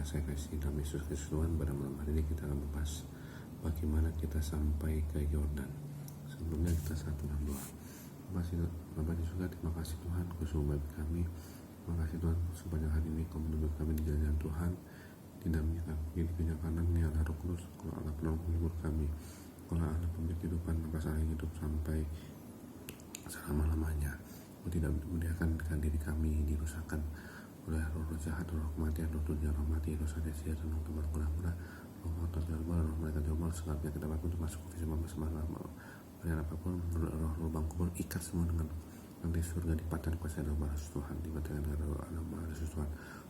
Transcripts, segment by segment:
yang saya kasih dalam Yesus Kristus Tuhan, pada malam hari ini kita akan membahas bagaimana kita sampai ke Yordan. Sebelumnya kita satu dalam doa. Bapak di surga, terima kasih Tuhan khusus bagi kami. Terima kasih Tuhan sepanjang hari ini Kau menuntut kami di jalan Tuhan, tidak kami di kenyang kanan ni Allah Roh Kudus, Kau Allah penolong penghibur kami, Kau Allah pemberi kehidupan, nafas angin hidup sampai selama-lamanya. Kau tidak membiarkan diri kami dirusakkan oleh roh jahat, roh kematian, roh dunia, roh mati, roh sadisia, dan roh tebar kurang-kurang, roh motor jalan, roh mereka jauh segala penyakit apapun untuk masuk ke sembah-sembah dan apapun roh lubang kubur, ikat semua dengan nanti surga di patan kuasa roh balas Tuhan, dibatakan dengan roh alam balas Tuhan.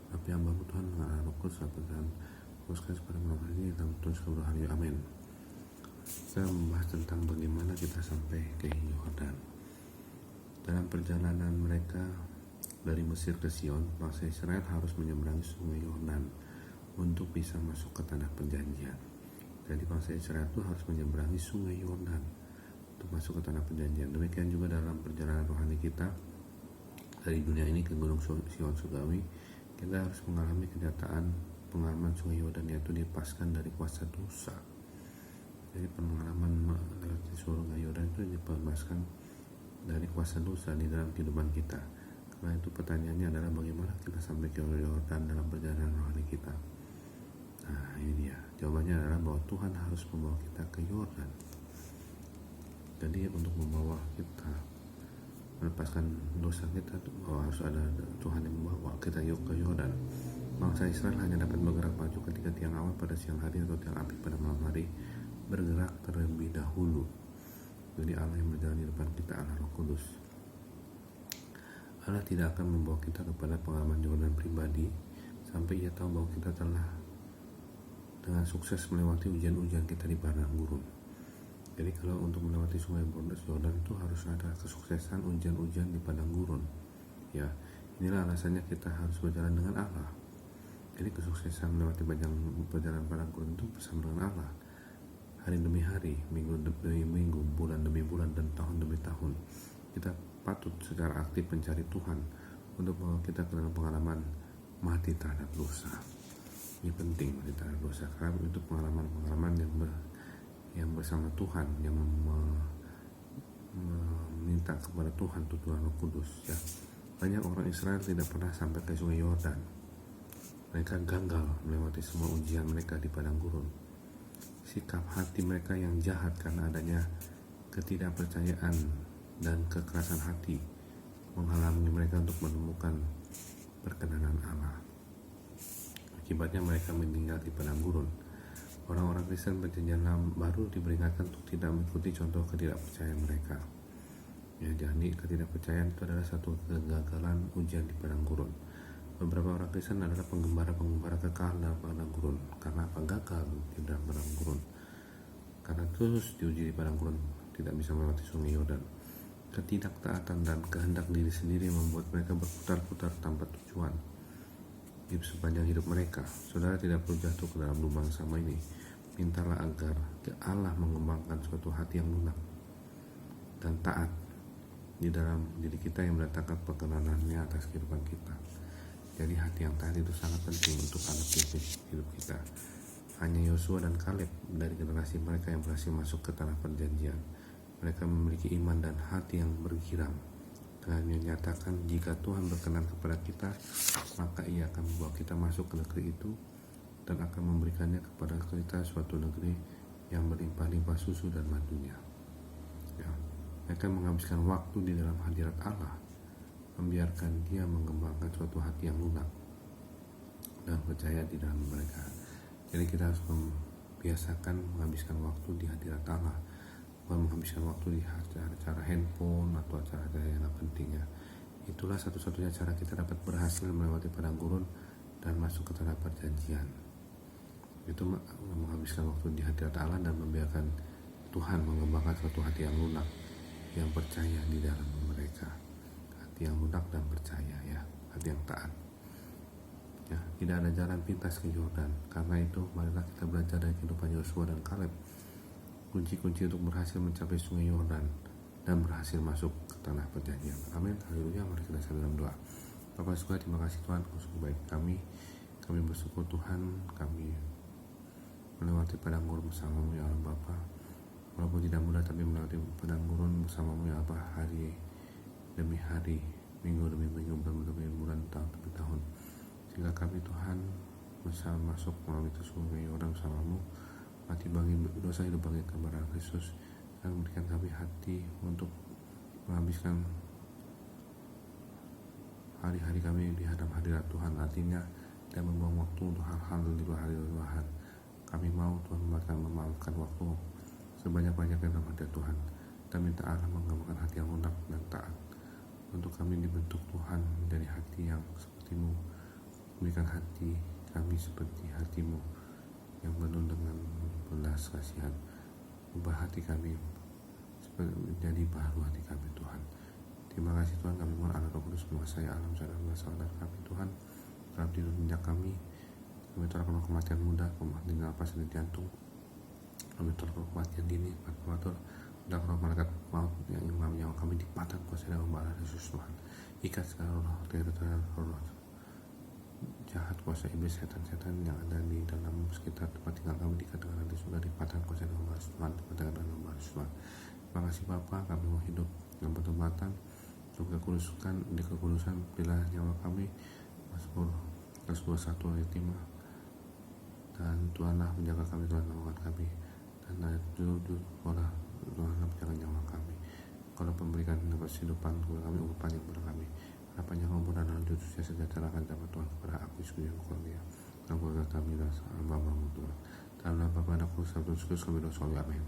Tapi hamba Tuhan mengarah roh kudus dan teruskan pada malam hari ini dalam Tuhan seluruh hari. Amin. Saya membahas tentang bagaimana kita sampai ke Yordan. Dalam perjalanan mereka dari Mesir ke Sion, bangsa Israel harus menyeberangi sungai Yordan untuk bisa masuk ke tanah perjanjian. Jadi bangsa Israel itu harus menyeberangi sungai Yordan untuk masuk ke tanah perjanjian. Demikian juga dalam perjalanan rohani kita dari dunia ini ke Gunung Sion surgawi, kita harus mengalami kenyataan pengalaman sungai Yordan, yaitu dilepaskan dari kuasa dosa. Jadi pengalaman lewat sungai Yordan itu dilepaskan dari kuasa dosa di dalam kehidupan kita. Karena itu pertanyaannya adalah bagaimana kita sampai ke Yordan dalam perjalanan rohani kita. Nah ini dia, jawabannya adalah bahwa Tuhan harus membawa kita ke Yordan. Jadi untuk membawa kita melepaskan dosa kita, harus ada Tuhan yang membawa kita ke Yordan. Bangsa Israel hanya dapat bergerak maju ketika tiang awan pada siang hari atau tiang api pada malam hari bergerak terlebih dahulu. Jadi Allah yang berjalan di depan kita, Allah Roh Kudus. Allah tidak akan membawa kita kepada pengalaman Yordan pribadi sampai Ia tahu bahwa kita telah dengan sukses melewati ujian-ujian kita di padang gurun. Jadi kalau untuk melewati sungai Yordan itu harus ada kesuksesan ujian-ujian di padang gurun. Ya, inilah alasannya kita harus berjalan dengan Allah. Jadi kesuksesan melewati perjalanan padang gurun itu bersama dengan Allah. Hari demi hari, minggu demi minggu, bulan demi bulan, dan tahun demi tahun. Kita patut secara aktif mencari Tuhan untuk membawa kita ke dalam pengalaman mati terhadap dosa. Ini penting, mati terhadap dosa, karena itu pengalaman-pengalaman yang bersama Tuhan, yang meminta kepada Tuhan tuturan Roh Kudus. Ya, banyak orang Israel tidak pernah sampai ke sungai Yordan. Mereka gagal melewati semua ujian mereka di padang gurun. Sikap hati mereka yang jahat karena adanya ketidakpercayaan dan kekerasan hati menghalangi mereka untuk menemukan perkenanan Allah. Akibatnya mereka meninggal di padang gurun. Orang-orang Kristen perjanjian baru diperingatkan untuk tidak mengikuti contoh ketidakpercayaan mereka. Ya, jadi ketidakpercayaan itu adalah satu kegagalan ujian di padang gurun. Beberapa orang Kristen adalah penggembara kekal dalam padang gurun. Karena apa? Gagal di dalam padang gurun. Karena terus diuji di padang gurun, tidak bisa melewati sungai Yordan. Ketidaktaatan dan kehendak diri sendiri membuat mereka berputar-putar tanpa tujuan di sepanjang hidup mereka. Saudara tidak perlu jatuh ke dalam lubang sama ini. Mintalah agar Allah mengembangkan suatu hati yang lunak dan taat di dalam diri kita yang mendatangkan perkenanannya atas kehidupan kita. Jadi hati yang taat itu sangat penting untuk anak hidup kita. Hanya Yosua dan Kaleb dari generasi mereka yang berhasil masuk ke tanah perjanjian. Mereka memiliki iman dan hati yang bergirang dengan menyatakan jika Tuhan berkenan kepada kita, maka Ia akan membawa kita masuk ke negeri itu dan akan memberikannya kepada kita suatu negeri yang berlimpah-limpah susu dan madunya. Ya, mereka menghabiskan waktu di dalam hadirat Allah, membiarkan Dia mengembangkan suatu hati yang lunak dan percaya di dalam mereka. Jadi kita harus membiasakan menghabiskan waktu di hadirat Allah, bukan menghabiskan waktu di acara handphone atau acara-acara yang gak penting. Ya, itulah satu-satunya cara kita dapat berhasil melewati padang gurun dan masuk ke tanah perjanjian. Itu menghabiskan waktu di hadirat Allah dan membiarkan Tuhan mengembangkan suatu hati yang lunak, yang percaya di dalam mereka. Hati yang lunak dan percaya, ya, hati yang taat. Ya, tidak ada jalan pintas ke Yordan. Karena itu marilah kita belajar dari kehidupan Yosua dan Kaleb. Kunci-kunci untuk berhasil mencapai sungai Yordan dan berhasil masuk ke tanah perjanjian. Amin. Haleluya. Mari kita dalam doa. Bapak surga, terima kasih Tuhan, kau sungguh baik kami. Kami bersyukur Tuhan, kami melewati padang gurun bersama-Mu ya Allah Bapa. Walaupun tidak mudah, tapi melewati padang gurun bersama-Mu ya Allah, hari demi hari, minggu demi minggu, bulan demi bulan, tahun demi tahun, sehingga kami Tuhan bisa masuk melalui sungai Yordan bersama-Mu, mati bagi dosa, hidup bagi kebenaran Kristus, dan memberikan kami hati untuk menghabiskan hari-hari kami di hadirat Tuhan. Artinya tidak membuang waktu untuk hal-hal di luar hari. Kami mau Tuhan memaafkan waktu sebanyak-banyaknya dalam hadirat Tuhan, dan minta Allah mengembangkan hati yang lunak dan taat untuk kami dibentuk Tuhan menjadi hati yang seperti-Mu. Berikan hati kami seperti hati-Mu yang penuh dengan belas kasihan. Ubah hati kami menjadi baru hati kami Tuhan. Terima kasih Tuhan, kami mohon Allah Roh Kudus menguasai alam sadar saudara kami Tuhan. Dalam tidur nyenyak kami tolak roh kematian muda, kematian nafas dan jantung. Kami tolak roh kematian dini, prematur, dan roh malaikat maut yang imam nyawa kami dipatah kuasa dan membalas Yesus Tuhan. Ikat segala roh roh jahat, kuasa iblis, setan-setan yang ada di dalam sekitar tempat tinggal kami, dikatakan nanti sudah dipatah kuasa dan membalas Tuhan, dipatahkan dan membalas Tuhan. Terima kasih Bapa, kami mau hidup dalam pertobatan untuk kekudusan, pilih nyawa kami. Mazmur 21 ayat 5. Dan Tuhanlah menjaga kami, Tuhan menolong kami, dan ayat 7, Tuhanlah menjaga nyawa kami. Kalau memberikan kehidupan kepada kami, umur panjang kepada kami, harapan yang umur dan lanjut usia sejahtera akan dapat Tuhan kepada aku Yesus yang kurnia dan keluarga kami dan hamba-Mu Tuhan. Dalam nama Bapa dan Putra dan Roh Kudus kami berdoa, amin.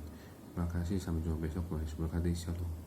Terima kasih, sampai jumpa besok. Tuhan Yesus berkati, shalom.